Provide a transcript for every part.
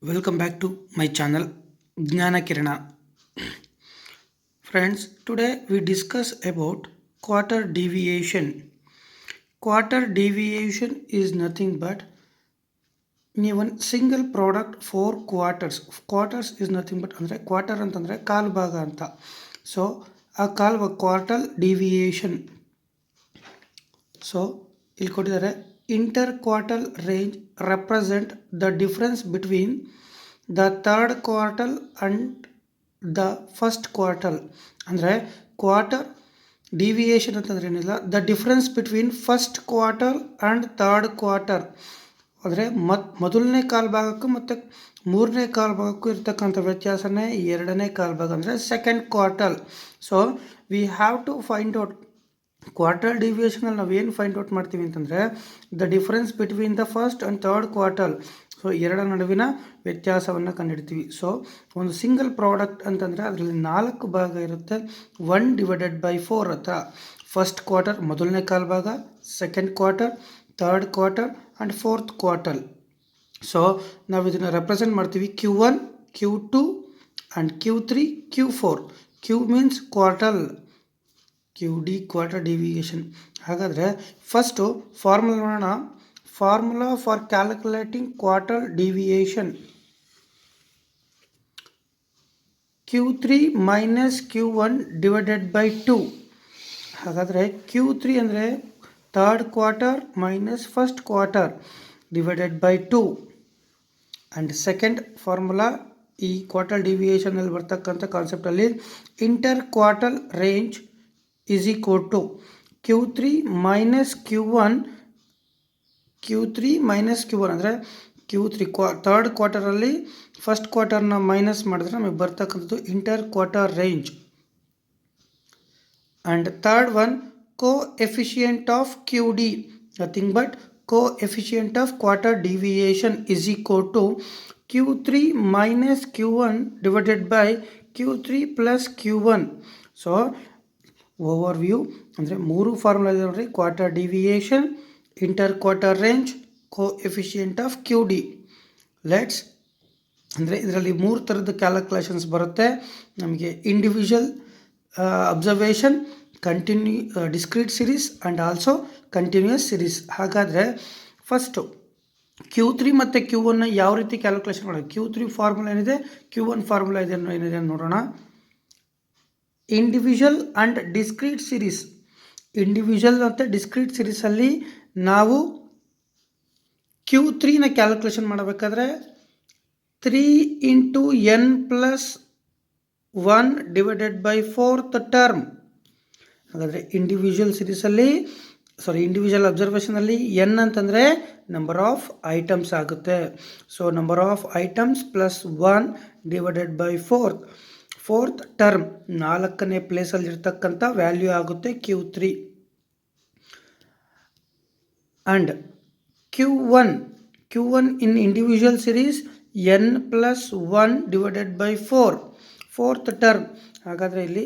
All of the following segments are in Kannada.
Welcome back to my channel Gnana Kirana. Friends, today we discuss about quarter deviation. Quarter deviation is nothing but one single product for quarters. Quarters is nothing but andre quarter antandre ಕಾಲು ಭಾಗ ಅಂತ. So ಆ ಕಾಲು ಭಾಗ quarter deviation. So ಇಲ್ಲಿ ಕೊಟ್ಟಿದ್ದಾರೆ interquartile range represent the difference between the third quartile and the first quartile. ಅಂದರೆ ಕ್ವಾರ್ಟರ್ ಡಿವಿಯೇಷನ್ ಅಂತಂದ್ರೆ ಏನಿಲ್ಲ, the difference between first quarter and third quarter. ಅಂದರೆ ಮೊದಲನೇ ಕಾಲು ಭಾಗಕ್ಕೂ ಮತ್ತು ಮೂರನೇ ಕಾಲು ಭಾಗಕ್ಕೂ ಇರ್ತಕ್ಕಂಥ ವ್ಯತ್ಯಾಸನೇ ಎರಡನೇ ಕಾಲು ಭಾಗ ಅಂದರೆ second quartile. So we have to find out quartile ಡಿವಿಯೇಷನಲ್ಲಿ ನಾವು ಏನು ಫೈಂಡ್ ಔಟ್ ಮಾಡ್ತೀವಿ ಅಂತಂದರೆ the difference between the first and third quartile. So ಎರಡರ ನಡುವಿನ ವ್ಯತ್ಯಾಸವನ್ನು ಕಂಡುಹಿಡ್ತೀವಿ. ಸೊ ಒಂದು ಸಿಂಗಲ್ ಪ್ರಾಡಕ್ಟ್ ಅಂತಂದರೆ ಅದರಲ್ಲಿ 4 ಭಾಗ ಇರುತ್ತೆ. 1/4 ಹತ್ರ ಫಸ್ಟ್ ಕ್ವಾರ್ಟರ್ ಮೊದಲನೇ ಕಾಲು ಭಾಗ, second quarter, third quarter and fourth quarter. So ನಾವು ಇದನ್ನು ರೆಪ್ರೆಸೆಂಟ್ ಮಾಡ್ತೀವಿ Q1, Q2 and Q3, Q4. Q means quartile, QD quarter deviation. ಹಾಗಾದರೆ ಫಸ್ಟು ಫಾರ್ಮುಲಾ ನೋಡೋಣ. Formula for calculating quarter deviation Q3 minus Q1 divided by 2. ಹಾಗಾದರೆ Q3 ಅಂದರೆ third quarter minus first quarter divided by 2. And second formula ಈ ಕ್ವಾರ್ಟರ್ ಡಿವಿಯೇಷನಲ್ಲಿ ಬರ್ತಕ್ಕಂಥ ಕಾನ್ಸೆಪ್ಟಲ್ಲಿ inter quartile range is equal to Q3 minus Q1. Q3 minus Q1 ಅಂದರೆ Q3 ಥರ್ಡ್ ಕ್ವಾರ್ಟರಲ್ಲಿ ಫಸ್ಟ್ ಕ್ವಾರ್ಟರ್ನ ಮೈನಸ್ ಮಾಡಿದ್ರೆ ನಮಗೆ ಬರ್ತಕ್ಕಂಥದ್ದು inter quarter range. And third one coefficient of QD, nothing but coefficient of quarter deviation is equal to Q3 minus Q1 divided by Q3 plus Q1. So over view ಅಂದರೆ 3 ಫಾರ್ಮುಲಾ ಇದೆ ನೋಡಿರಿ. Quarter deviation, inter quarter range, coefficient of QD. Let's ಅಂದರೆ ಇದರಲ್ಲಿ 3 ಥರದ ಕ್ಯಾಲ್ಕುಲೇಷನ್ಸ್ ಬರುತ್ತೆ ನಮಗೆ. Individual observation, discrete series and also continuous series. ಹಾಗಾದರೆ ಫಸ್ಟು Q3 ಮತ್ತು Q1 ಯಾವ ರೀತಿ ಕ್ಯಾಲ್ಕುಲೇಷನ್ ಮಾಡೋದು. Q3 ಫಾರ್ಮುಲಾ ಏನಿದೆ, Q1 ಫಾರ್ಮುಲಾ ಏನಿದೆ ನೋಡೋಣ. Individual and discrete series. Individual ಮತ್ತು ಡಿಸ್ಕ್ರೀಟ್ ಸಿರೀಸಲ್ಲಿ ನಾವು Q3ನ ಕ್ಯಾಲ್ಕುಲೇಷನ್ ಮಾಡಬೇಕಾದ್ರೆ 3 × n + 1 divided by 4th term. ಹಾಗಾದರೆ ಇಂಡಿವಿಜುವಲ್ ಇಂಡಿವಿಜುವಲ್ ಅಬ್ಸರ್ವೇಷನಲ್ಲಿ n ಅಂತಂದರೆ ನಂಬರ್ ಆಫ್ ಐಟಮ್ಸ್ ಆಗುತ್ತೆ. So number of items plus 1 divided by 4th term 4ನೇ ಪ್ಲೇಸಲ್ಲಿ ಇರ್ತಕ್ಕಂಥ ವ್ಯಾಲ್ಯೂ ಆಗುತ್ತೆ Q3. And Q1 in individual series n + 1 divided by 4th term. ಹಾಗಾದರೆ ಇಲ್ಲಿ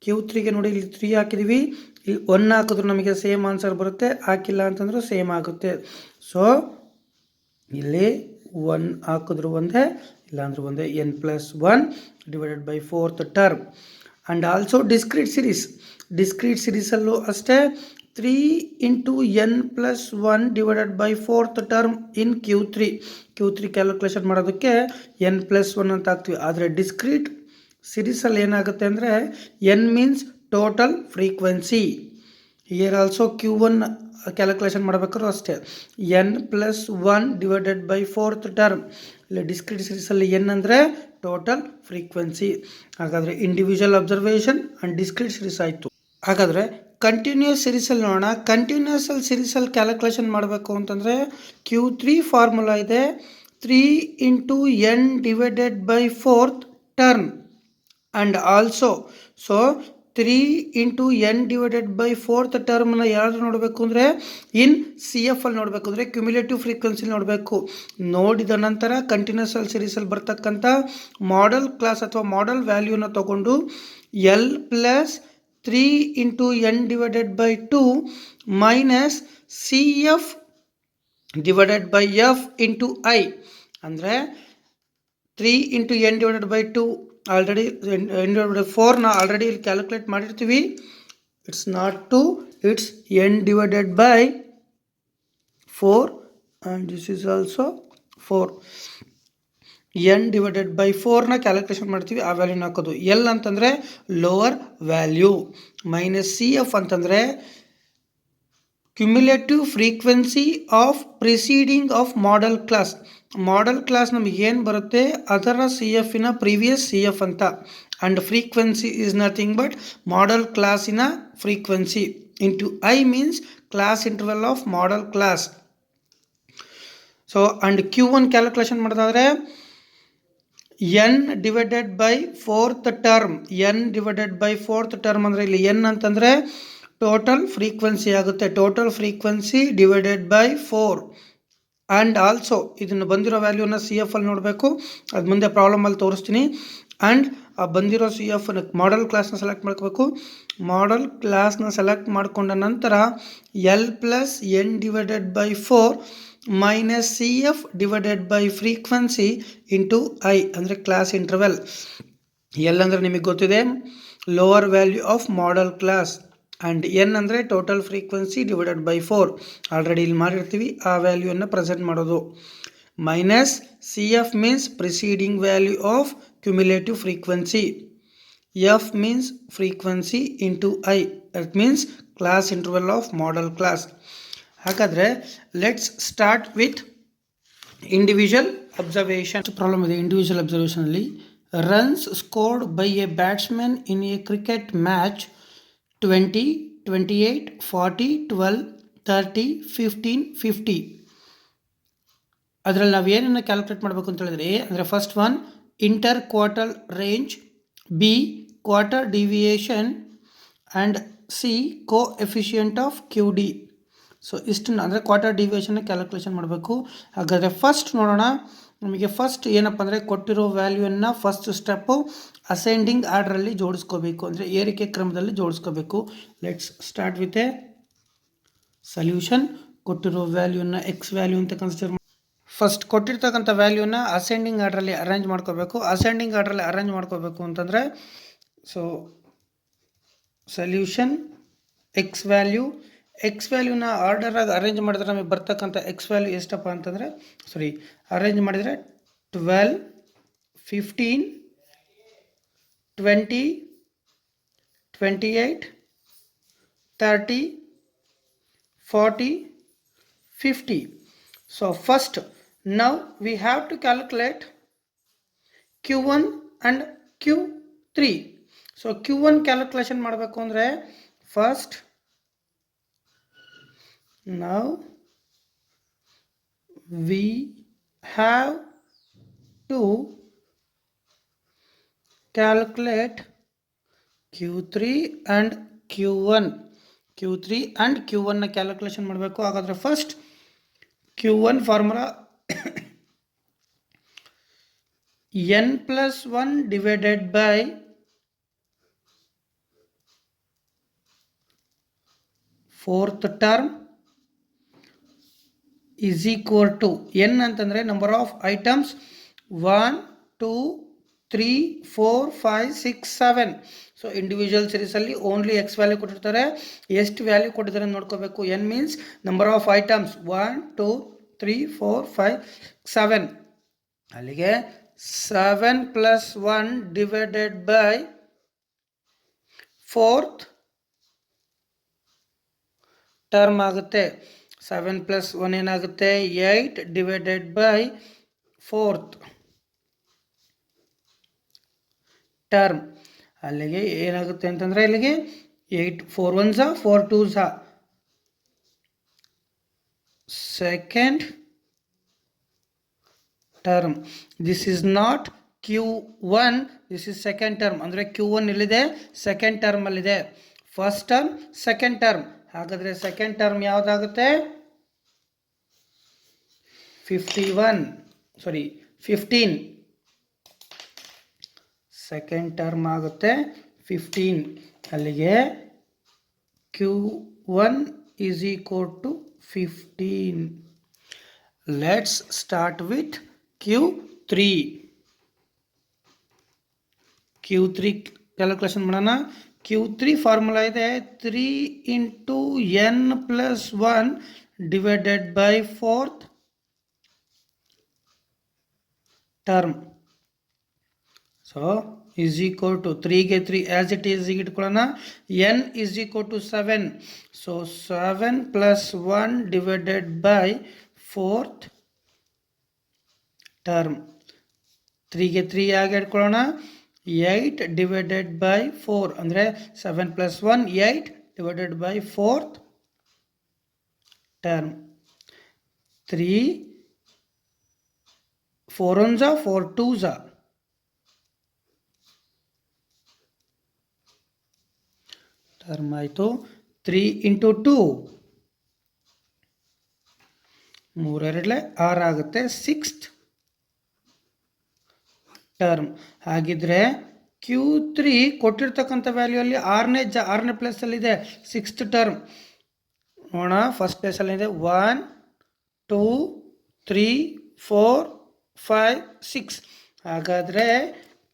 Q3ಗೆ ನೋಡಿ, ಇಲ್ಲಿ 3 ಹಾಕಿದ್ದೀವಿ, ಇಲ್ಲಿ 1 ಹಾಕಿದ್ರು ನಮಗೆ ಸೇಮ್ ಆನ್ಸರ್ ಬರುತ್ತೆ, ಹಾಕಿಲ್ಲ ಅಂತಂದ್ರೂ ಸೇಮ್ ಆಗುತ್ತೆ. ಸೊ ಇಲ್ಲಿ 1 ಹಾಕಿದ್ರು ಒಂದೇ, ಇಲ್ಲಾಂದ್ರೆ ಒಂದೇ, n + 1 divided by 4th term. And also discrete ಸಿರೀಸಲ್ಲೂ ಅಷ್ಟೇ 3 × n + 1 divided by 4th term in Q3 calculation ಮಾಡೋದಕ್ಕೆ n + 1 ಅಂತ ಹಾಕ್ತೀವಿ. ಆದರೆ ಡಿಸ್ಕ್ರೀಟ್ ಸಿರೀಸಲ್ಲಿ ಏನಾಗುತ್ತೆ ಅಂದರೆ n means total frequency. Here also Q1 calculation ಮಾಡಬೇಕಾದ್ರೂ ಅಷ್ಟೇ n + 1 divided by 4th term. ಇಲ್ಲಿ ಡಿಸ್ಕ್ರೀಟ್ ಸಿರೀಸಲ್ಲಿ n ಅಂದರೆ ಟೋಟಲ್ ಫ್ರೀಕ್ವೆನ್ಸಿ. ಹಾಗಾದರೆ individual observation and discrete series ಆಯಿತು. ಹಾಗಾದರೆ ಕಂಟಿನ್ಯೂಯಸ್ ಸಿರೀಸಲ್ಲಿ ನೋಡೋಣ. ಕಂಟಿನ್ಯೂಯಸ್ ಸಿರೀಸಲ್ಲಿ ಕ್ಯಾಲ್ಕುಲೇಷನ್ ಮಾಡಬೇಕು ಅಂತಂದರೆ Q3 ಫಾರ್ಮುಲಾ ಇದೆ 3 × n divided by 4th term. And also 3 × n divided by 4th ಟರ್ಮ್ನ ಯಾರು ನೋಡಬೇಕು ಅಂದರೆ ಇನ್ CF ಅಲ್ಲಿ ನೋಡಬೇಕು, ಅಂದರೆ ಕ್ಯುಮ್ಯುಲೇಟಿವ್ ಫ್ರೀಕ್ವೆನ್ಸಿ ನೋಡಬೇಕು. ನೋಡಿದ ನಂತರ ಕಂಟಿನ್ಯೂಸ್ ಸಿರೀಸಲ್ಲಿ ಬರ್ತಕ್ಕಂಥ ಮಾಡೆಲ್ ಕ್ಲಾಸ್ ಅಥವಾ ಮಾಡೆಲ್ ವ್ಯಾಲ್ಯೂನ ತಗೊಂಡು L + 3 × n divided by 2 minus CF divided by F × I. ಅಂದರೆ 3 into n divided by 2 already n divided by 4 na already calculate ಮಾಡಿರ್ತೀವಿ. It's not 2, it's n divided by 4 and this is also 4. n divided by 4 ನ ಕ್ಯಾಲ್ಕುಲೇಷನ್ ಮಾಡ್ತೀವಿ, ಆ ವ್ಯಾಲ್ಯೂನ ಹಾಕೋದು. L ಅಂತಂದರೆ lower value, minus C F ಅಂತಂದರೆ cumulative frequency of preceding of modal class. Modal class ನಮಗೆ ಏನು ಬರುತ್ತೆ ಅದರ ಸಿ ಎಫಿನ ಪ್ರೀವಿಯಸ್ ಸಿ ಎಫ್ ಅಂತ. And frequency is nothing but modal ಕ್ಲಾಸಿನ frequency into I means class interval of modal class. So and Q1 calculation ಮಾಡೋದಾದರೆ n divided by 4th term. n divided by 4th term ಅಂದರೆ ಇಲ್ಲಿ n ಅಂತಂದರೆ ಟೋಟಲ್ ಫ್ರೀಕ್ವೆನ್ಸಿ ಆಗುತ್ತೆ. Total frequency divided by 4 and also ಇದನ್ನು ಬಂದಿರೋ ವ್ಯಾಲ್ಯೂನ ಸಿ ಎಫ್ ಅಲ್ಲಿ ನೋಡಬೇಕು, ಅದು ಮುಂದೆ ಪ್ರಾಬ್ಲಮಲ್ಲಿ ತೋರಿಸ್ತೀನಿ. ಆ್ಯಂಡ್ ಆ ಬಂದಿರೋ ಸಿ ಎಫ್ ಮಾಡೆಲ್ ಕ್ಲಾಸ್ನ ಸೆಲೆಕ್ಟ್ ಮಾಡ್ಕೋಬೇಕು. ಮಾಡೆಲ್ ಕ್ಲಾಸ್ನ ಸೆಲೆಕ್ಟ್ ಮಾಡಿಕೊಂಡ ನಂತರ L plus N divided by 4 minus C F divided by frequency into I ಅಂದರೆ ಕ್ಲಾಸ್ ಇಂಟರ್ವೆಲ್. ಎಲ್ ಅಂದರೆ ನಿಮಗೆ ಗೊತ್ತಿದೆ lower value of modal class and N ಅಂದರೆ total frequency divided by 4 already ಇಲ್ಲಿ ಮಾಡಿರ್ತೀವಿ, ಆ ವ್ಯಾಲ್ಯೂಯನ್ನು ಪ್ರೆಸೆಂಟ್ ಮಾಡೋದು. Minus C F means preceding value of cumulative frequency. F means frequency into I, that means class interval of modal class. ಹಾಗಾದರೆ let's start with individual observation. Problem ಇದೆ. ಇಂಡಿವಿಜುವಲ್ ಅಬ್ಸರ್ವೇಷನಲ್ಲಿ runs scored by a batsman in a cricket match 20, 28, 40, 12, 30, 15, 50. ಅದರಲ್ಲಿ ನಾವು ಏನನ್ನು ಕ್ಯಾಲ್ಕುಲೇಟ್ ಮಾಡಬೇಕು ಅಂತ ಹೇಳಿದ್ರೆ, ಅಂದರೆ first one inter quartile range, B quarter deviation and C coefficient of Q D. So ಇಷ್ಟನ್ನು ಅಂದರೆ ಕ್ವಾರ್ಟರ್ ಡಿವಿಯೇಷನ್ನ ಕ್ಯಾಲ್ಕುಲೇಷನ್ ಮಾಡಬೇಕು. ಹಾಗಾದರೆ ಫಸ್ಟ್ ನೋಡೋಣ. ನಮಗೆ ಫಸ್ಟ್ ಏನಪ್ಪ ಅಂದರೆ ಕೊಟ್ಟಿರೋ ವ್ಯಾಲ್ಯೂವನ್ನು ಫಸ್ಟ್ ಸ್ಟೆಪ್ಪು ಅಸೆಂಡಿಂಗ್ ಆರ್ಡ್ರಲ್ಲಿ ಜೋಡಿಸ್ಕೋಬೇಕು, ಅಂದರೆ ಏರಿಕೆ ಕ್ರಮದಲ್ಲಿ ಜೋಡಿಸ್ಕೋಬೇಕು. Let's start with a solution. ಕೊಟ್ಟಿರೋ ವ್ಯಾಲ್ಯೂನ ಎಕ್ಸ್ ವ್ಯಾಲ್ಯೂ ಅಂತ ಕನ್ಸಿಡರ್ ಮಾಡಿ ಫಸ್ಟ್ ಕೊಟ್ಟಿರ್ತಕ್ಕಂಥ ವ್ಯಾಲ್ಯೂನ ಅಸೆಂಡಿಂಗ್ ಆರ್ಡ್ರಲ್ಲಿ ಅರೇಂಜ್ ಮಾಡ್ಕೋಬೇಕು. ಅಸೆಂಡಿಂಗ್ ಆರ್ಡ್ರಲ್ಲಿ ಅರೇಂಜ್ ಮಾಡ್ಕೋಬೇಕು ಅಂತಂದರೆ ಸೊ ಸೊಲ್ಯೂಷನ್ ಎಕ್ಸ್ ವ್ಯಾಲ್ಯೂನ ಆರ್ಡರಾಗಿ ಅರೇಂಜ್ ಮಾಡಿದ್ರೆ ನಮಗೆ ಬರ್ತಕ್ಕಂಥ ಎಕ್ಸ್ ವ್ಯಾಲ್ಯೂ ಎಷ್ಟಪ್ಪ ಅಂತಂದರೆ ಅರೇಂಜ್ ಮಾಡಿದರೆ 12, 15, 20, 28, 30, 40, 50. So first now we have to calculate Q1 and Q3. So Q1 calculation ಮಾಡಬೇಕು ಅಂದರೆ first now we have to calculate Q3 and Q1 ನ ಕ್ಯಾಲ್ಕುಲೇಷನ್ ಮಾಡಬೇಕು. ಹಾಗಾದರೆ first Q1 formula n plus 1 divided by fourth term is equal to n ಅಂತಂದರೆ number of items 1, 2, 3, 4, 5, 6, 7. So individual ಸೀರೀಸಲ್ಲಿ ಓನ್ಲಿ ಎಕ್ಸ್ ವ್ಯಾಲ್ಯೂ ಕೊಟ್ಟಿರ್ತಾರೆ, ಎಷ್ಟು ವ್ಯಾಲ್ಯೂ ಕೊಟ್ಟಿದ್ದಾರೆ ನೋಡ್ಕೋಬೇಕು. N means number of items 1, 2, 3, 4, 5, 7. ಅಲ್ಲಿಗೆ 7 plus 1 divided by 4th term ಆಗುತ್ತೆ. 7 plus 1 ಏನಾಗುತ್ತೆ 8 divided by 4th ಟರ್ಮ್. ಅಲ್ಲಿಗೆ ಏನಾಗುತ್ತೆ ಅಂತಂದರೆ ಇಲ್ಲಿಗೆ 8 4 1s 4 2s second term. This is not Q1, this is second term. ಅಂದರೆ Q1 ಇಲ್ಲಿದೆ, ಸೆಕೆಂಡ್ ಟರ್ಮಲ್ಲಿದೆ. First term second term. ಹಾಗಾದರೆ ಸೆಕೆಂಡ್ ಟರ್ಮ್ ಯಾವುದಾಗುತ್ತೆ 15. ಸೆಕೆಂಡ್ ಟರ್ಮ್ ಆಗುತ್ತೆ 15. ಅಲ್ಲಿಗೆ Q1 is equal to 15. Let's start with Q3. Q3 calculation ಮಾಡೋಣ. Q3 ಫಾರ್ಮುಲಾ ಇದೆ 3 into n plus 1 divided by 4th term. So is equal to 3ಗೆ 3 as it is ಇಟ್ಕೊಳ್ಳೋಣ. n is equal to 7. ಸೊ 7 plus 1 divided by 4th term. 3ಗೆ 3 ಆಗಿ ಇಟ್ಕೊಳ್ಳೋಣ. 8 ಡಿವೈಡೆಡ್ ಬೈ 4 ಅಂದರೆ 7 plus 1 8 divided by 4th term. 3 4 1s 4 2s term ಆಯಿತು. 3 ಇಂಟು 2 3 2 6 ಆಗುತ್ತೆ. 6th term. ಹಾಗಿದ್ರೆ Q3 ಕೊಟ್ಟಿರ್ತಕ್ಕಂಥ ವ್ಯಾಲ್ಯೂ ಅಲ್ಲಿ 6ನೇ ಪ್ಲೇಸಲ್ಲಿದೆ 6th ಟರ್ಮ್. ನೋಡೋಣ, ಫಸ್ಟ್ ಪ್ಲೇಸಲ್ಲಿದೆ 1 2 3 4 5 6. ಹಾಗಾದರೆ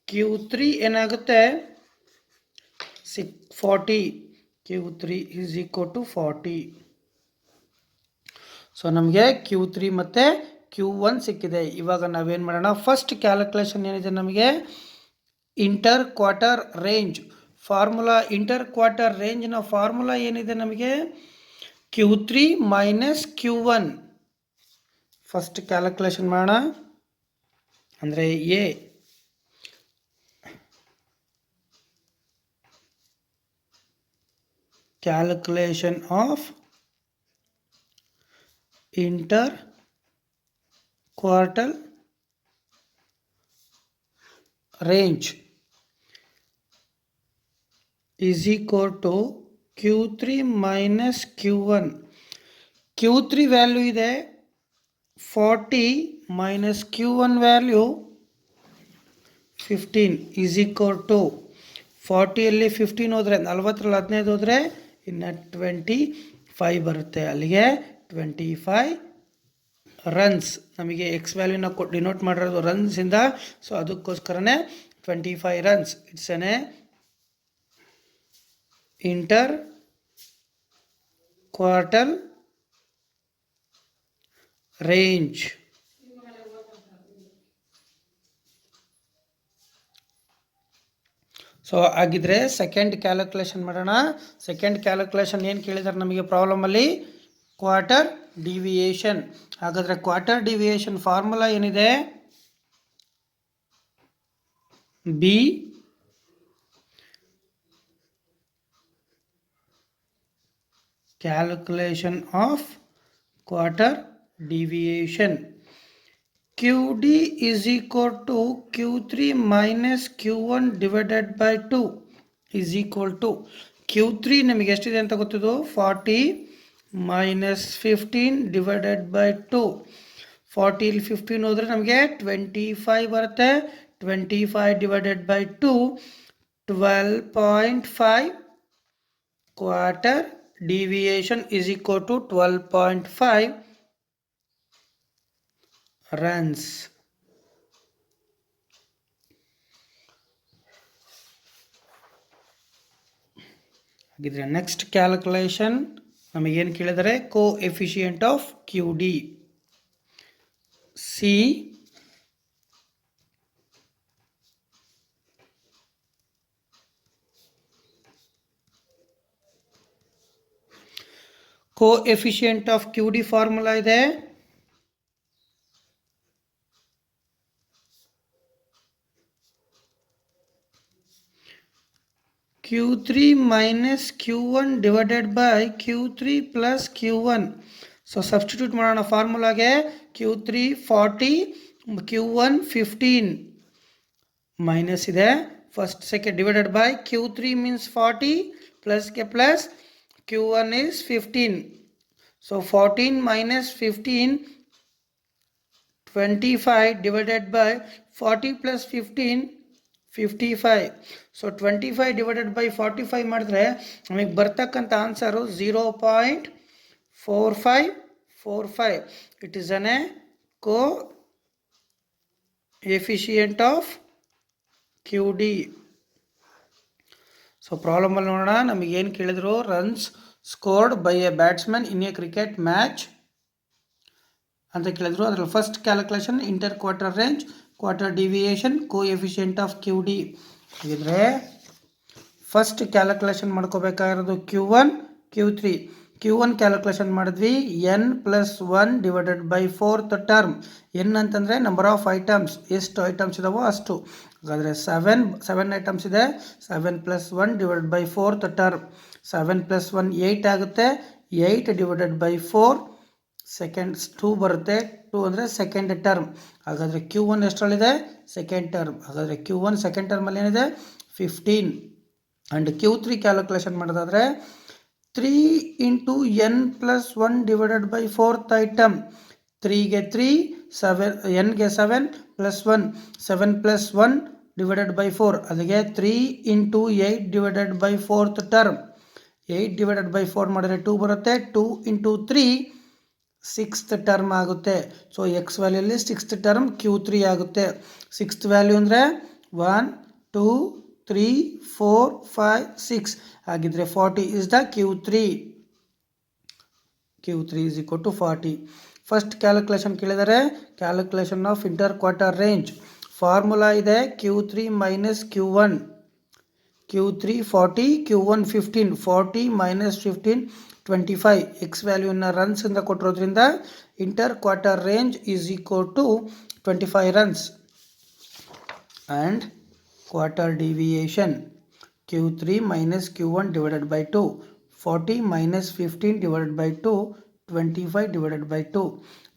Q3 ಏನಾಗುತ್ತೆ 40. Q3 is equal to 40. So ನಮಗೆ Q3 ಮತ್ತು Q1 ಸಿಕ್ಕಿದೆ. ಇವಾಗ ನಾವೇನು ಮಾಡೋಣ, ಫಸ್ಟ್ ಕ್ಯಾಲ್ಕುಲೇಷನ್ ಏನಿದೆ ನಮಗೆ inter quarter range formula. Inter quarter ರೇಂಜ್ನ ಫಾರ್ಮುಲಾ ಏನಿದೆ ನಮಗೆ Q3 minus Q1. First calculation ಮಾಡೋಣ. ಅಂದರೆ a calculation of interquartile range is equal to Q3 minus Q1. Q3 value ಇದೆ 40 minus Q1 value 15 is equal to 40ಯಲ್ಲಿ 15 ಹೋದರೆ 40ರಲ್ಲಿ 15 ಹೋದರೆ ಇನ್ನು 25 ಬರುತ್ತೆ. ಅಲ್ಲಿಗೆ 25 ರನ್ಸ್. ನಮಗೆ ಎಕ್ಸ್ ವ್ಯಾಲ್ಯೂನ ಡಿನೋಟ್ ಮಾಡಿರೋದು ರನ್ಸಿಂದ. ಸೊ ಅದಕ್ಕೋಸ್ಕರನೇ 25 runs. It's an inter quartile range. So ಹಾಗಿದ್ರೆ ಸೆಕೆಂಡ್ ಕ್ಯಾಲ್ಕುಲೇಷನ್ ಮಾಡೋಣ. ಸೆಕೆಂಡ್ ಕ್ಯಾಲ್ಕುಲೇಷನ್ ಏನು ಕೇಳಿದ್ದಾರೆ ನಮಗೆ ಪ್ರಾಬ್ಲಮಲ್ಲಿ ಕ್ವಾರ್ಟರ್ ಡಿವಿಯೇಷನ್. ಹಾಗಾದರೆ ಕ್ವಾರ್ಟರ್ ಡಿವಿಯೇಷನ್ ಫಾರ್ಮುಲಾ ಏನಿದೆ B calculation of quarter deviation. QD is equal to Q3 minus Q1 divided by 2 is equal to Q3 ನಮಗೆ ಎಷ್ಟಿದೆ ಅಂತ ಗೊತ್ತಿದ್ದು 40 minus 15 divided by 2. 40 ಇಲ್ಲಿ 15 ಹೋದರೆ ನಮಗೆ 25 ಬರುತ್ತೆ. 25 divided by 2 12.5. Quarter deviation is equal to 12.5 runs. ಹಾಗಿದ್ರೆ ನೆಕ್ಸ್ಟ್ ಕ್ಯಾಲ್ಕುಲೇಷನ್ ನಮಗೇನು ಕೇಳಿದರೆ ಕೋಎಫಿಷಿಯೆಂಟ್ ಆಫ್ QD. ಸಿ ಕೋಎಫಿಷಿಯೆಂಟ್ ಆಫ್ QD ಫಾರ್ಮುಲಾ ಇದೆ Q3 minus Q1 divided by Q3 plus Q1. So substitute ಮಾಡೋಣ ಫಾರ್ಮುಲಾಗೆ. Q3 40 Q1 15 ಮೈನಸ್ ಇದೆ first second divided by Q3 means 40 ಪ್ಲಸ್ಗೆ plus Q1 is 15. So 14 minus 15 25 divided by 40 plus 15 55. So 25 divided by 45 ಮಾಡಿದ್ರೆ ನಮಗೆ ಬರ್ತಕ್ಕಂಥ answer 0.4545. It is an coefficient of QD. So ಪ್ರಾಬ್ಲಮಲ್ಲಿ ನೋಡೋಣ, ನಮಗೇನು ಕೇಳಿದ್ರು, runs scored by a batsman in a cricket match ಅಂತ ಕೇಳಿದ್ರು. ಅದರಲ್ಲಿ first calculation inter quarter range, quarter deviation, coefficient of Q D ಇದ್ರೆ ಫಸ್ಟ್ ಕ್ಯಾಲ್ಕುಲೇಷನ್ ಮಾಡ್ಕೋಬೇಕಾಗಿರೋದು Q1 Q3. Q1 ಕ್ಯಾಲ್ಕುಲೇಷನ್ ಮಾಡಿದ್ವಿ n+1 divided by 4th term. n ಅಂತಂದರೆ ನಂಬರ್ ಆಫ್ ಐಟಮ್ಸ್, ಎಷ್ಟು ಐಟಮ್ಸ್ ಇದಾವೋ ಅಷ್ಟು. ಹಾಗಾದರೆ 7 ಐಟಮ್ಸ್ ಇದೆ. 7+1 ಡಿವೈಡೆಡ್ ಬೈ 4th ಟರ್ಮ್. 7+1 8 ಆಗುತ್ತೆ. 8 ಡಿವೈಡೆಡ್ ಬೈ 4 ಸೆಕೆಂಡ್ಸ್ 2 ಬರುತ್ತೆ. 2 ಅಂದರೆ ಸೆಕೆಂಡ್ ಟರ್ಮ್. ಹಾಗಾದರೆ Q1 ಎಷ್ಟರಲ್ಲಿದೆ? Second term. ಹಾಗಾದರೆ Q1 ಸೆಕೆಂಡ್ ಟರ್ಮಲ್ಲಿ ಏನಿದೆ? 15. ಆ್ಯಂಡ್ Q3 ಕ್ಯಾಲ್ಕುಲೇಷನ್ ಮಾಡೋದಾದರೆ 3 into n+1 divided by 4th item. 3ಗೆ 3, 7 7 ಪ್ಲಸ್ 1, 7+1 ಡಿವೈಡೆಡ್ ಬೈ 4, ಅಲ್ಲಿಗೆ 3 into 8 divided by 4th term. 8 divided by 4 ಮಾಡಿದ್ರೆ 2 ಬರುತ್ತೆ. 2 ಇಂಟು 3 6th ಟರ್ಮ್ ಆಗುತ್ತೆ. ಸೊ ಎಕ್ಸ್ ವ್ಯಾಲ್ಯೂಲಿ 6th ಟರ್ಮ್ Q3 ಆಗುತ್ತೆ. 6th ವ್ಯಾಲ್ಯೂ ಅಂದರೆ 1 2 3 4 5 6 ಆಗಿದ್ರೆ 40 is the Q3. Q3 is equal to 40. First calculation ಕೇಳಿದರೆ calculation of inter quarter range. Formula ಇದೆ Q3 minus Q1. Q3 40, Q1 15. 40 minus 15 25. X ವ್ಯಾಲ್ಯೂನ ರನ್ಸ್ ಇಂದ ಕೊಟ್ಟಿರೋದ್ರಿಂದ inter quarter range is equal to 25 runs. And quarter deviation Q3 minus Q1 divided by 2. 40 minus 15 divided by 2. 25 divided by 2.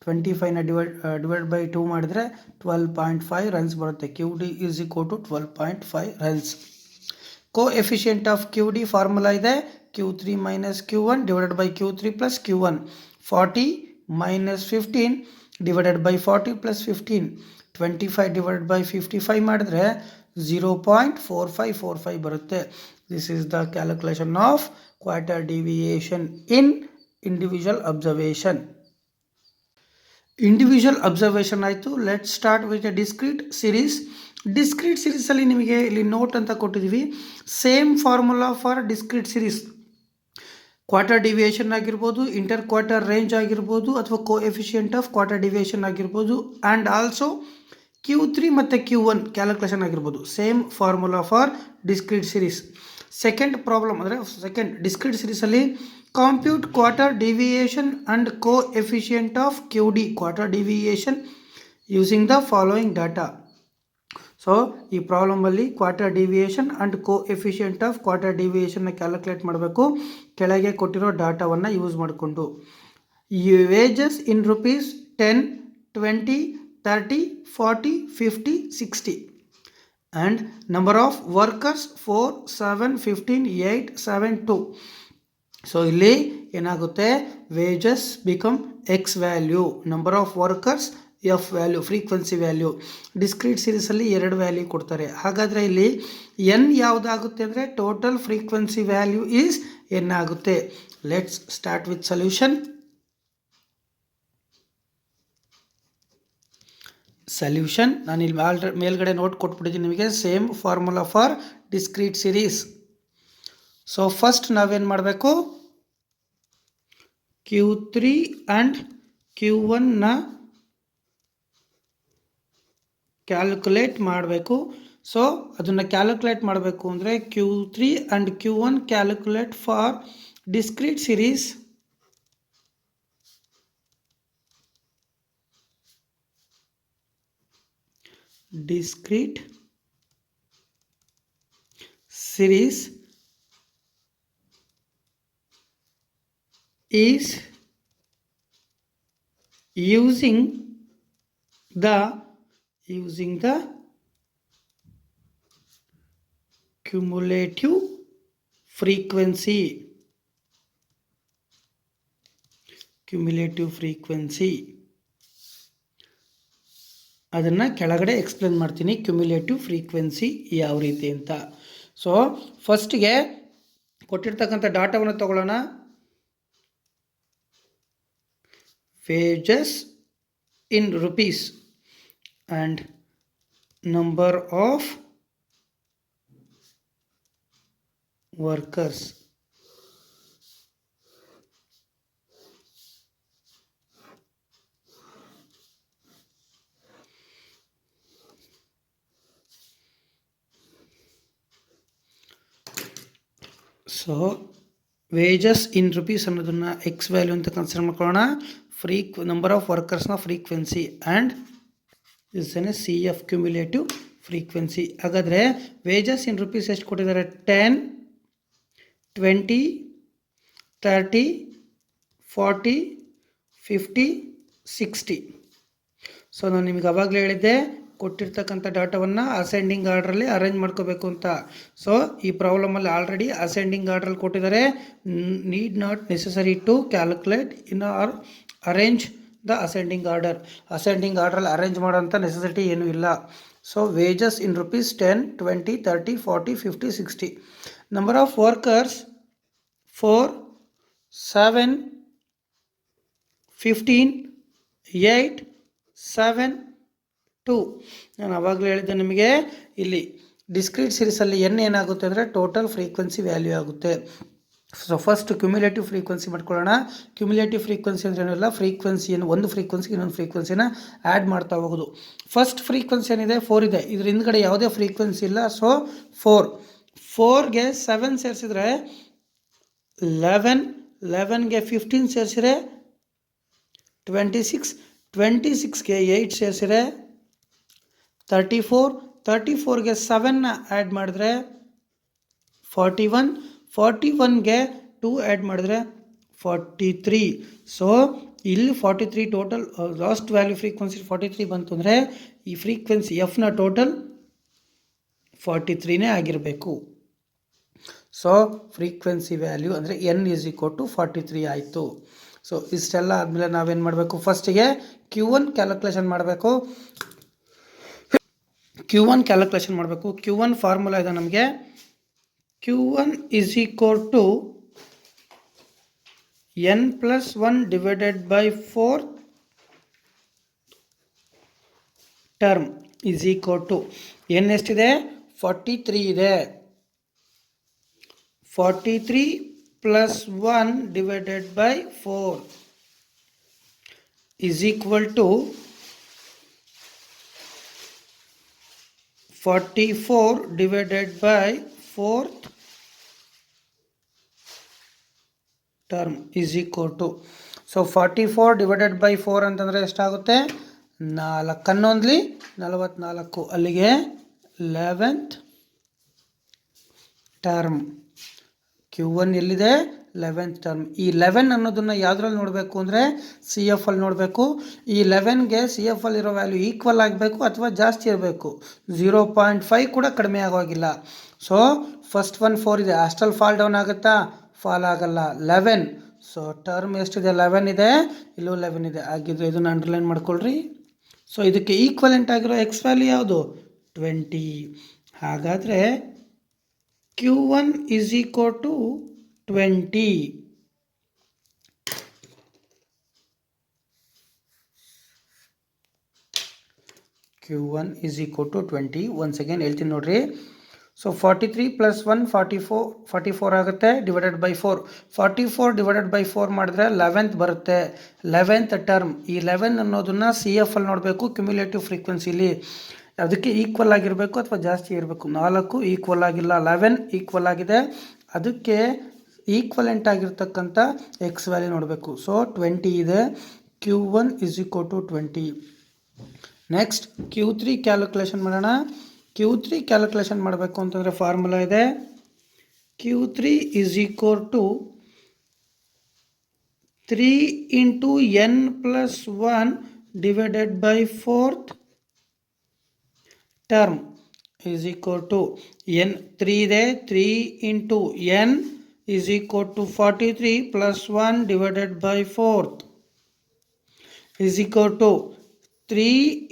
25ನ divided by 2 ಮಾಡಿದ್ರೆ 12.5 ರನ್ಸ್ ಬರುತ್ತೆ. QD is equal to 12.5 runs. Coefficient of QD formula ಇದೆ Q3 minus Q1 divided by Q3 plus Q1. 40 minus 15 divided by 40 plus 15. 25 divided by 55 ಮಾಡಿದ್ರೆ 0.4545 ಬರುತ್ತೆ. This is the calculation of quarter deviation in individual observation. Individual observation ಆಯಿತು. Let start with a discrete series. Discrete ಸಿರೀಸಲ್ಲಿ ನಿಮಗೆ ಇಲ್ಲಿ ನೋಟ್ ಅಂತ ಕೊಟ್ಟಿದ್ದೀವಿ. Same formula for discrete series. Quarter deviation ಆಗಿರ್ಬೋದು, ಇಂಟರ್ ಕ್ವಾರ್ಟರ್ ರೇಂಜ್ ಆಗಿರ್ಬೋದು, ಅಥವಾ ಕೋಎಫಿಷಿಯಂಟ್ ಆಫ್ ಕ್ವಾರ್ಟರ್ ಡಿವಿಯೇಷನ್ ಆಗಿರ್ಬೋದು, ಆ್ಯಂಡ್ ಆಲ್ಸೋ Q3 ಮತ್ತು Q1 ಕ್ಯಾಲ್ಕುಲೇಷನ್ ಆಗಿರ್ಬೋದು. Same formula for discrete series. Second problem ಅಂದರೆ ಸೆಕೆಂಡ್ ಡಿಸ್ಕ್ರೀಟ್ ಸಿರೀಸಲ್ಲಿ compute quarter deviation and coefficient of QD. Quarter deviation using the following data. So ಈ ಪ್ರಾಬ್ಲಮಲ್ಲಿ quarter deviation and coefficient of quarter ಡಿವಿಯೇಷನ್ನ ಕ್ಯಾಲ್ಕುಲೇಟ್ ಮಾಡಬೇಕು ಕೆಳಗೆ ಕೊಟ್ಟಿರೋ ಡಾಟಾವನ್ನು ಯೂಸ್ ಮಾಡಿಕೊಂಡು. Wages in rupees 10, 20, 30, 40, 50, 60. And number of workers 4, 7, 15, 8, 7, 2. So ಇಲ್ಲಿ ಏನಾಗುತ್ತೆ, wages become x value, number of workers f value, frequency value. Discrete ಸೀರೀಸಲ್ಲಿ 2 ವ್ಯಾಲ್ಯೂ ಕೊಡ್ತಾರೆ. ಹಾಗಾದರೆ ಇಲ್ಲಿ ಎನ್ ಯಾವುದಾಗುತ್ತೆ ಅಂದರೆ total frequency value is n ಆಗುತ್ತೆ. Let's start with solution. Solution ನಾನು ಇಲ್ಲಿ ಮೇಲ್ಗಡೆ ನೋಟ್ ಕೊಟ್ಬಿಟ್ಟಿದ್ದೀನಿ ನಿಮಗೆ. Same formula for discrete series. So first ನಾವೇನು ಮಾಡಬೇಕು, Q3 ಆ್ಯಂಡ್ Q1ನ ಕ್ಯಾಲ್ಕುಲೇಟ್ ಮಾಡಬೇಕು. ಸೊ ಅದನ್ನು ಕ್ಯಾಲ್ಕುಲೇಟ್ ಮಾಡಬೇಕು ಅಂದರೆ Q3 and Q1 calculate for discrete series. Discrete series is using the cumulative frequency. ಅದನ್ನು ಕೆಳಗಡೆ ಎಕ್ಸ್ಪ್ಲೇನ್ ಮಾಡ್ತೀನಿ ಕ್ಯುಮ್ಯುಲೇಟಿವ್ ಫ್ರೀಕ್ವೆನ್ಸಿ ಯಾವ ರೀತಿ ಅಂತ. ಸೊ ಫಸ್ಟ್ಗೆ ಕೊಟ್ಟಿರ್ತಕ್ಕಂಥ ಡಾಟಾವನ್ನು ತಗೊಳ್ಳೋಣ. Wages in rupees and number of workers. So wages in rupees ಅನ್ನೋದನ್ನು ಎಕ್ಸ್ ವ್ಯಾಲ್ಯೂ ಅಂತ ಕನ್ಸಿಡರ್ ಮಾಡ್ಕೊಳ್ಳೋಣ. ನಂಬರ್ ಆಫ್ ವರ್ಕರ್ಸ್ನ ಫ್ರೀಕ್ವೆನ್ಸಿ ಆ್ಯಂಡ್ ಇದನ್ನೇ ಸಿ ಎಫ್ ಕ್ಯುಮ್ಯುಲೇಟಿವ್ ಫ್ರೀಕ್ವೆನ್ಸಿ. ಹಾಗಾದರೆ ವೇಜಸ್ ಇನ್ ರುಪೀಸ್ ಎಷ್ಟು ಕೊಟ್ಟಿದ್ದಾರೆ? 10, 20, 30, 40, 50, 60. ಸೊ ನಾನು ನಿಮಗೆ ಅವಾಗಲೇ ಹೇಳಿದ್ದೆ ಕೊಟ್ಟಿರ್ತಕ್ಕಂಥ ಡಾಟಾವನ್ನು ಅಸೆಂಡಿಂಗ್ ಆರ್ಡ್ರಲ್ಲಿ ಅರೇಂಜ್ ಮಾಡ್ಕೋಬೇಕು ಅಂತ. ಸೊ ಈ ಪ್ರಾಬ್ಲಮಲ್ಲಿ ಆಲ್ರೆಡಿ ಅಸೆಂಡಿಂಗ್ ಆರ್ಡ್ರಲ್ಲಿ ಕೊಟ್ಟಿದ್ದಾರೆ. Need not necessary to calculate in or arrange the ascending order. Ascending ಆರ್ಡ್ರಲ್ಲಿ ಅರೇಂಜ್ ಮಾಡೋಂಥ ನೆಸೆಸಿಟಿ ಏನೂ ಇಲ್ಲ. So wages in rupees 10, 20, 30, 40, 50, 60. Number of workers 4, 7, 15, 8, 7, 2. ನಾನು ಆವಾಗಲೇ ಹೇಳಿದ್ದೆ ನಿಮಗೆ ಇಲ್ಲಿ ಡಿಸ್ಕ್ರೀಟ್ ಸೀರೀಸಲ್ಲಿ ಎನ್ ಏನಾಗುತ್ತೆ ಅಂದರೆ ಟೋಟಲ್ ಫ್ರೀಕ್ವೆನ್ಸಿ ವ್ಯಾಲ್ಯೂ ಆಗುತ್ತೆ. ಸೊ ಫಸ್ಟ್ ಕ್ಯುಮ್ಯುಲೇಟಿವ್ ಫ್ರೀಕ್ವೆನ್ಸಿ ಮಾಡ್ಕೊಳ್ಳೋಣ. ಕ್ಯುಮ್ಯುಲೇಟಿವ್ ಫ್ರೀಕ್ವೆನ್ಸಿ ಅಂದರೆ ಏನಿಲ್ಲ, ಫ್ರೀಕ್ವೆನ್ಸಿಯನ್ನು ಒಂದು ಫ್ರೀಕ್ವೆನ್ಸಿಗೆ ಇನ್ನೊಂದು ಫ್ರೀಕ್ವೆನ್ಸಿನ ಆ್ಯಡ್ ಮಾಡ್ತಾ ಹೋಗೋದು. ಫಸ್ಟ್ ಫ್ರೀಕ್ವೆನ್ಸಿ ಏನಿದೆ 4 ಇದೆ, ಇದ್ರ ಹಿಂದ್ಗಡೆ ಯಾವುದೇ ಫ್ರೀಕ್ವೆನ್ಸಿ ಇಲ್ಲ. ಸೊ 4ಗೆ 7 ಸೇರಿಸಿದ್ರೆ 11, 11ಗೆ 15 ಸೇರಿಸಿದ್ರೆ 26, 26ಗೆ 8 ಸೇರಿಸಿದ್ರೆ 34, 34ಗೆ 7ನ ಆ್ಯಡ್ ಮಾಡಿದ್ರೆ 41, 41ಗೆ 2 ಆ್ಯಡ್ ಮಾಡಿದ್ರೆ 43. ಸೊ ಇಲ್ಲಿ 43 ಟೋಟಲ್ ಲಾಸ್ಟ್ ವ್ಯಾಲ್ಯೂ ಫ್ರೀಕ್ವೆನ್ಸಿ 43 ಬಂತು ಅಂದರೆ ಈ ಫ್ರೀಕ್ವೆನ್ಸಿ ಎಫ್ನ ಟೋಟಲ್ 43ನೇ ಆಗಿರಬೇಕು. ಸೊ ಫ್ರೀಕ್ವೆನ್ಸಿ ವ್ಯಾಲ್ಯೂ ಅಂದರೆ ಎನ್ ಈಸ್ ಈಕ್ವಲ್ ಟು 43 ಆಯಿತು. ಸೊ ಇಷ್ಟೆಲ್ಲ ಆದಮೇಲೆ ನಾವೇನು ಮಾಡಬೇಕು? ಫಸ್ಟಿಗೆ Q1 ಕ್ಯಾಲ್ಕುಲೇಷನ್ ಮಾಡಬೇಕು. Q1 ಫಾರ್ಮುಲಾ ಇದೆ ನಮಗೆ. Q1 is equal to n plus 1 divided by 4 term is equal to n ಎಷ್ಟಿದೆ? 43 ಇದೆ. 43 plus 1 divided by 4 is equal to 44 divided by 4th term is equal to. So 44 divided by 4 ಅಂತಂದರೆ ಎಷ್ಟಾಗುತ್ತೆ? 4 ಅನ್ನೊಂದ್ಲಿ 44. ಅಲ್ಲಿಗೆ 11th ಟರ್ಮ್. Q1 ಎಲ್ಲಿದೆ? 11th term. ಈ 11 ಅನ್ನೋದನ್ನು ಯಾವುದ್ರಲ್ಲಿ ನೋಡಬೇಕು ಅಂದರೆ ಸಿ ಎಫ್ ಅಲ್ಲಿ ನೋಡಬೇಕು. ಈ 11ಗೆ ಸಿ ಎಫ್ ಅಲ್ಲಿರೋ ವ್ಯಾಲ್ಯೂ ಈಕ್ವಲ್ ಆಗಬೇಕು ಅಥವಾ ಜಾಸ್ತಿ ಇರಬೇಕು. 0.5 ಕೂಡ ಕಡಿಮೆ ಆಗೋಗಿಲ್ಲ. ಸೊ ಫಸ್ಟ್ 4 ಇದೆ, ಅಷ್ಟಲ್ಲಿ ಫಾಲ್ ಡೌನ್ ಆಗುತ್ತಾ? ಫಾಲ್ ಆಗಲ್ಲ. 11. ಸೊ ಟರ್ಮ್ ಎಷ್ಟಿದೆ? 11 ಇದೆ, ಇಲ್ಲೂ 11 ಇದೆ. ಆಗಿದ್ರೆ ಇದನ್ನು ಅಂಡರ್ಲೈನ್ ಮಾಡ್ಕೊಳ್ರಿ. ಸೊ ಇದಕ್ಕೆ ಈಕ್ವಲೆಂಟ್ ಆಗಿರೋ ಎಕ್ಸ್ ವ್ಯಾಲ್ಯೂ ಯಾವುದು? 20. ಹಾಗಾದರೆ Q1 is equal to 20. Q1 is equal to 20. Once again ಹೇಳ್ತೀನಿ ನೋಡ್ರಿ. ಸೊ 43 ಪ್ಲಸ್ 1 44 ಆಗುತ್ತೆ ಡಿವೈಡೆಡ್ ಬೈ 4. 44 ಡಿವೈಡೆಡ್ ಬೈ 4 ಮಾಡಿದ್ರೆ 11th ಬರುತ್ತೆ. 11th term. ಈ 11 ಅನ್ನೋದನ್ನು ಸಿ ಎಫ್ ಅಲ್ಲಿ ನೋಡಬೇಕು ಕ್ಯುಮ್ಯುಲೇಟಿವ್ ಫ್ರೀಕ್ವೆನ್ಸಿಲಿ. ಅದಕ್ಕೆ ಈಕ್ವಲ್ ಆಗಿರಬೇಕು ಅಥವಾ ಜಾಸ್ತಿ ಇರಬೇಕು. 4 ಈಕ್ವಲ್ ಆಗಿಲ್ಲ, 11 ಈಕ್ವಲ್ ಆಗಿದೆ. ಅದಕ್ಕೆ ಈಕ್ವಲೆಂಟ್ ಆಗಿರ್ತಕ್ಕಂಥ ಎಕ್ಸ್ ವ್ಯಾಲ್ಯೂ ನೋಡಬೇಕು. ಸೊ 20 ಇದೆ. Q1 is equal to 20. Next Q3 calculation ಮಾಡೋಣ. Q3 ಕ್ಯಾಲ್ಕುಲೇಷನ್ ಮಾಡಬೇಕು ಅಂತಂದರೆ ಫಾರ್ಮುಲಾ ಇದೆ. Q3 is equal to 3 into n plus 1 divided by 4th term is equal to n. 3 ಇದೆ, 3 into n is equal to 43 plus 1 divided by 4th is equal to 3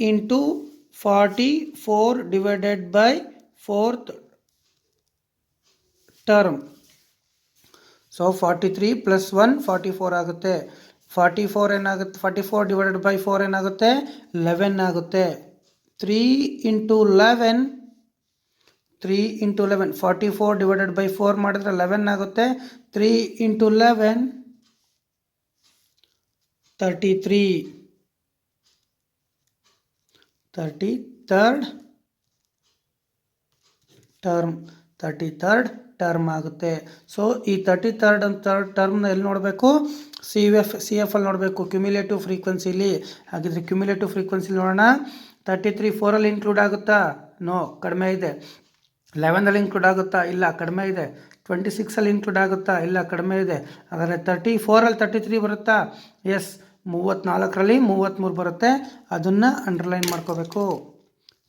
into 44 divided by 4th term. So 43 plus 1 44 ಆಗುತ್ತೆ. 44 ಏನಾಗುತ್ತೆ? 44 ಡಿವೈಡೆಡ್ ಬೈ 4 ಏನಾಗುತ್ತೆ? 11 ಆಗುತ್ತೆ. 3 into 11 3 into 11 44 divided by 4 ಮಾಡಿದ್ರೆ 11 ಆಗುತ್ತೆ. 3 into 11 33 33rd term 33rd term ಆಗುತ್ತೆ. ಸೊ ಈ 33rd ಟರ್ಮ್ನ ಎಲ್ಲಿ ನೋಡಬೇಕು? ಸಿ ಎಫ್ ಅಲ್ಲಿ ನೋಡಬೇಕು, ಕ್ಯುಮ್ಯುಲೇಟಿವ್ ಫ್ರೀಕ್ವೆನ್ಸಿಲಿ. ಹಾಗಿದ್ರೆ ಕ್ಯುಮ್ಯುಲೇಟಿವ್ ಫ್ರೀಕ್ವೆನ್ಸಿ ನೋಡೋಣ. 33 4ಅಲ್ಲಿ ಇನ್ಕ್ಲೂಡ್ ಆಗುತ್ತಾ? ನೋ, ಕಡಿಮೆ ಇದೆ. 11ಅಲ್ಲಿ ಇನ್ಕ್ಲೂಡ್ ಆಗುತ್ತಾ? ಇಲ್ಲ, ಕಡಿಮೆ ಇದೆ. 26ಅಲ್ಲಿ ಇನ್ಕ್ಲೂಡ್ ಆಗುತ್ತಾ? ಇಲ್ಲ, ಕಡಿಮೆ ಇದೆ. ಹಾಗಾದರೆ 34ಅಲ್ಲಿ 33 ಬರುತ್ತಾ? ಎಸ್, 34ರಲ್ಲಿ 33 ಬರುತ್ತೆ. ಅದನ್ನು ಅಂಡರ್ಲೈನ್ ಮಾಡ್ಕೋಬೇಕು.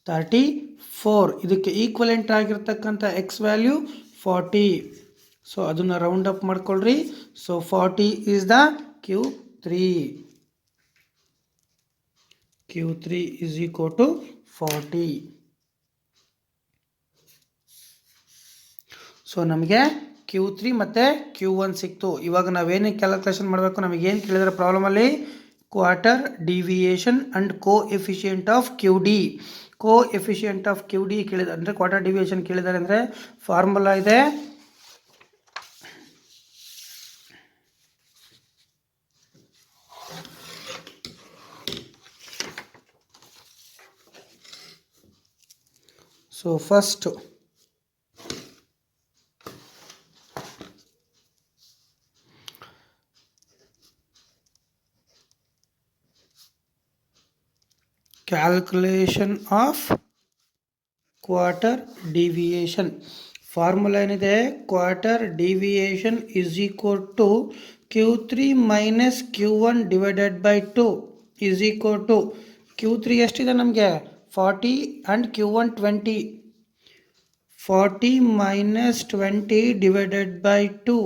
34 ಇದಕ್ಕೆ ಈಕ್ವಲೆಂಟ್ ಆಗಿರ್ತಕ್ಕಂಥ ಎಕ್ಸ್ ವ್ಯಾಲ್ಯೂ 40. ಸೊ ಅದನ್ನು ರೌಂಡ್ ಅಪ್ ಮಾಡ್ಕೊಳ್ರಿ. So 40 is the Q3. Q3 is equal to 40. So ನಮಗೆ Q3 ಮತ್ತು Q1 ಸಿಕ್ತು. ಇವಾಗ ನಾವೇನು ಕ್ಯಾಲ್ಕುಲೇಷನ್ ಮಾಡಬೇಕು? ನಮಗೇನು ಕೇಳಿದರೆ ಪ್ರಾಬ್ಲಮಲ್ಲಿ quarter deviation and coefficient of QD. Coefficient of QD ಕೇಳಿದ ಅಂದರೆ ಕ್ವಾರ್ಟರ್ ಡಿವಿಯೇಷನ್ ಕೇಳಿದ್ದಾರೆ ಅಂದರೆ ಫಾರ್ಮುಲಾ ಇದೆ. So first calculation of quarter deviation. Formula ಏನಿದೆ? Quarter deviation is equal to Q3 minus Q1 divided by 2 is equal to Q3 ಎಷ್ಟಿದೆ ನಮಗೆ? 40 and Q1 20. 40 minus 20 divided by 2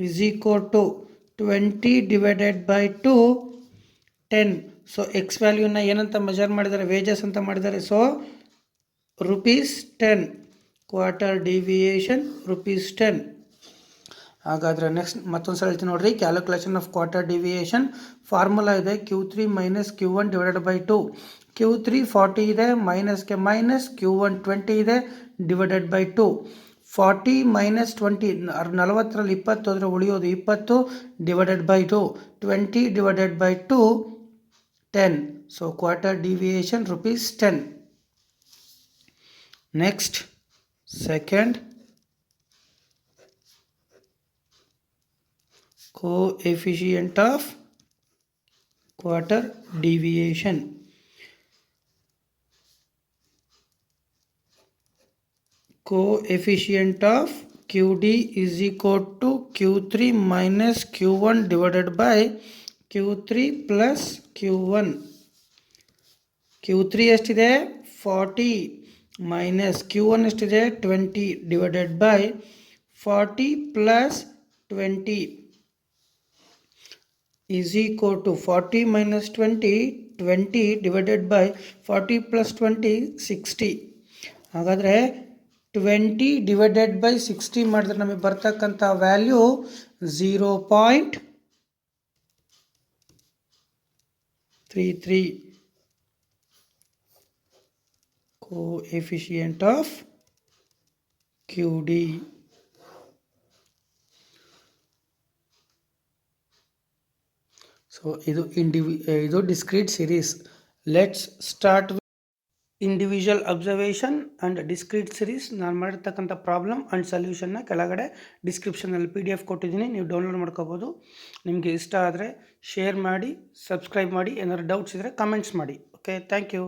is equal to 20 divided by 2 10. So x ವ್ಯಾಲ್ಯೂನ ಏನಂತ ಮೆಜರ್ ಮಾಡಿದ್ದಾರೆ? ವೇಜಸ್ ಅಂತ ಮಾಡಿದ್ದಾರೆ. So ₹10 quarter deviation ₹10. ಹಾಗಾದರೆ ನೆಕ್ಸ್ಟ್ ಮತ್ತೊಂದು ಸಲ ಹೇಳ್ತೀನಿ ನೋಡಿರಿ. Calculation of quarter deviation formula ಇದೆ Q3 minus Q1 divided by 2. Q3 40 ಇದೆ, ಮೈನಸ್ಗೆ ಮೈನಸ್. Q1 20 ಇದೆ, ಡಿವೈಡೆಡ್ ಬೈ 2. 40 ಮೈನಸ್ 20 40ರಲ್ಲಿ 20 ಹೋದರೆ ಉಳಿಯೋದು 20 divided by 2. 20 divided by 2 10. So quarter deviation ₹10. Next second coefficient of quarter deviation. Coefficient of QD is equal to Q3 minus Q1 divided by Q3 plus Q1. Q3 ಎಷ್ಟಿದೆ? 40 ಮೈನಸ್ Q1 ಎಷ್ಟಿದೆ? 20 divided by 40 plus 20 is equal to 40 minus 20, 20 divided by 40 plus 20, 60. ಹಾಗಾದರೆ 20 divided by 60 ಮಾಡಿದ್ರೆ ನಮಗೆ ಬರ್ತಕ್ಕಂಥ value 0.33. coefficient of QD. So ಇದು discrete series. Let's start with individual observation and discrete series. ನಾನು ಮಾಡಿರ್ತಕ್ಕಂಥ ಪ್ರಾಬ್ಲಮ್ ಆ್ಯಂಡ್ ಸೊಲ್ಯೂಷನ್ನ ಕೆಳಗಡೆ ಡಿಸ್ಕ್ರಿಪ್ಷನಲ್ಲಿ PDF ಕೊಟ್ಟಿದ್ದೀನಿ, ನೀವು ಡೌನ್ಲೋಡ್ ಮಾಡ್ಕೋಬೋದು. ನಿಮಗೆ ಇಷ್ಟ ಆದರೆ ಶೇರ್ ಮಾಡಿ, ಸಬ್ಸ್ಕ್ರೈಬ್ ಮಾಡಿ. ಏನಾದ್ರು ಡೌಟ್ಸ್ ಇದ್ದರೆ ಕಮೆಂಟ್ಸ್ ಮಾಡಿ. Okay, thank you.